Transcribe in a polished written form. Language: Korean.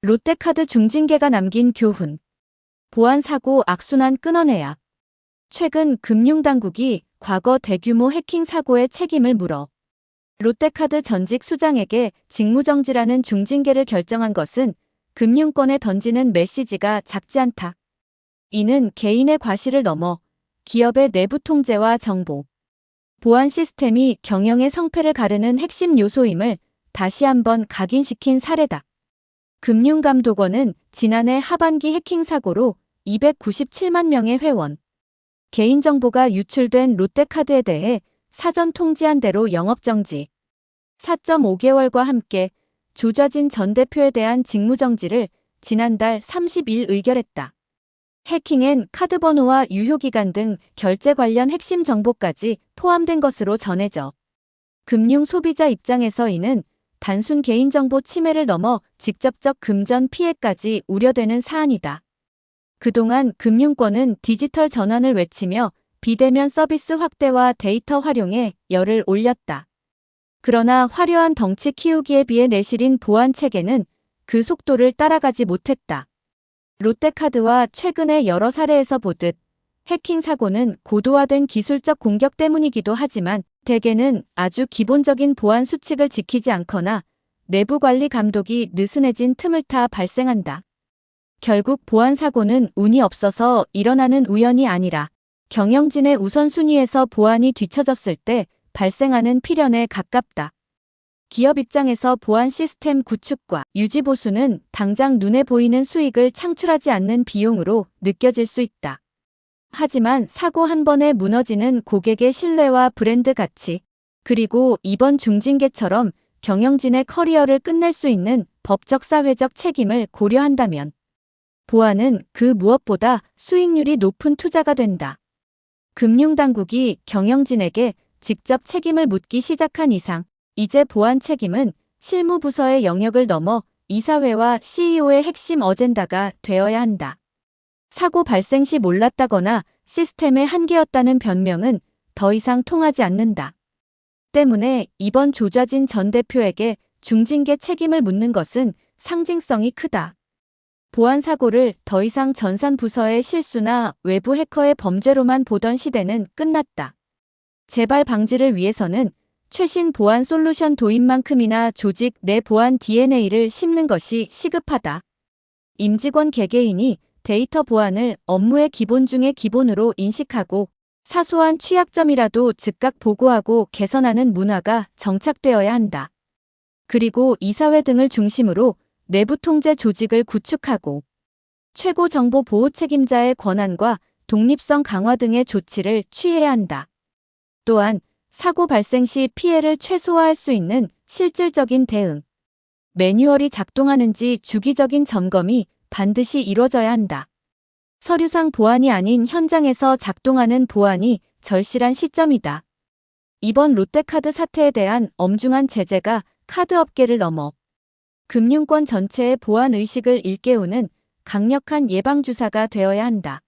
롯데카드 중징계가 남긴 교훈. 보안 사고 악순환 끊어내야. 최근 금융당국이 과거 대규모 해킹 사고의 책임을 물어 롯데카드 전직 수장에게 직무정지라는 중징계를 결정한 것은 금융권에 던지는 메시지가 작지 않다. 이는 개인의 과실을 넘어 기업의 내부 통제와 정보, 보안 시스템이 경영의 성패를 가르는 핵심 요소임을 다시 한번 각인시킨 사례다. 금융감독원은 지난해 하반기 해킹 사고로 297만 명의 회원, 개인정보가 유출된 롯데카드에 대해 사전 통지한 대로 영업정지, 4.5개월과 함께 조좌진 전 대표에 대한 직무정지를 지난달 30일 의결했다. 해킹엔 카드번호와 유효기간 등 결제 관련 핵심 정보까지 포함된 것으로 전해져 금융 소비자 입장에서 이는 단순 개인정보 침해를 넘어 직접적 금전 피해까지 우려되는 사안이다. 그동안 금융권은 디지털 전환을 외치며 비대면 서비스 확대와 데이터 활용에 열을 올렸다. 그러나 화려한 덩치 키우기에 비해 내실인 보안 체계는 그 속도를 따라가지 못했다. 롯데카드와 최근의 여러 사례에서 보듯 해킹 사고는 고도화된 기술적 공격 때문이기도 하지만 대개는 아주 기본적인 보안 수칙을 지키지 않거나 내부 관리 감독이 느슨해진 틈을 타 발생한다. 결국 보안 사고는 운이 없어서 일어나는 우연이 아니라 경영진의 우선순위에서 보안이 뒤처졌을 때 발생하는 필연에 가깝다. 기업 입장에서 보안 시스템 구축과 유지 보수는 당장 눈에 보이는 수익을 창출하지 않는 비용으로 느껴질 수 있다. 하지만 사고 한 번에 무너지는 고객의 신뢰와 브랜드 가치, 그리고 이번 중징계처럼 경영진의 커리어를 끝낼 수 있는 법적 사회적 책임을 고려한다면 보안은 그 무엇보다 수익률이 높은 투자가 된다. 금융당국이 경영진에게 직접 책임을 묻기 시작한 이상 이제 보안 책임은 실무부서의 영역을 넘어 이사회와 CEO의 핵심 어젠다가 되어야 한다. 사고 발생 시 몰랐다거나 시스템의 한계였다는 변명은 더 이상 통하지 않는다. 때문에 이번 조좌진 전 대표에게 중징계 책임을 묻는 것은 상징성이 크다. 보안 사고를 더 이상 전산 부서의 실수나 외부 해커의 범죄로만 보던 시대는 끝났다. 재발 방지를 위해서는 최신 보안 솔루션 도입만큼이나 조직 내 보안 DNA를 심는 것이 시급하다. 임직원 개개인이 데이터 보안을 업무의 기본 중의 기본으로 인식하고 사소한 취약점이라도 즉각 보고하고 개선하는 문화가 정착되어야 한다. 그리고 이사회 등을 중심으로 내부 통제 조직을 구축하고 최고 정보 보호 책임자의 권한과 독립성 강화 등의 조치를 취해야 한다. 또한 사고 발생 시 피해를 최소화할 수 있는 실질적인 대응, 매뉴얼이 작동하는지 주기적인 점검이 반드시 이루어져야 한다. 서류상 보안이 아닌 현장에서 작동하는 보안이 절실한 시점이다. 이번 롯데카드 사태에 대한 엄중한 제재가 카드업계를 넘어 금융권 전체의 보안 의식을 일깨우는 강력한 예방주사가 되어야 한다.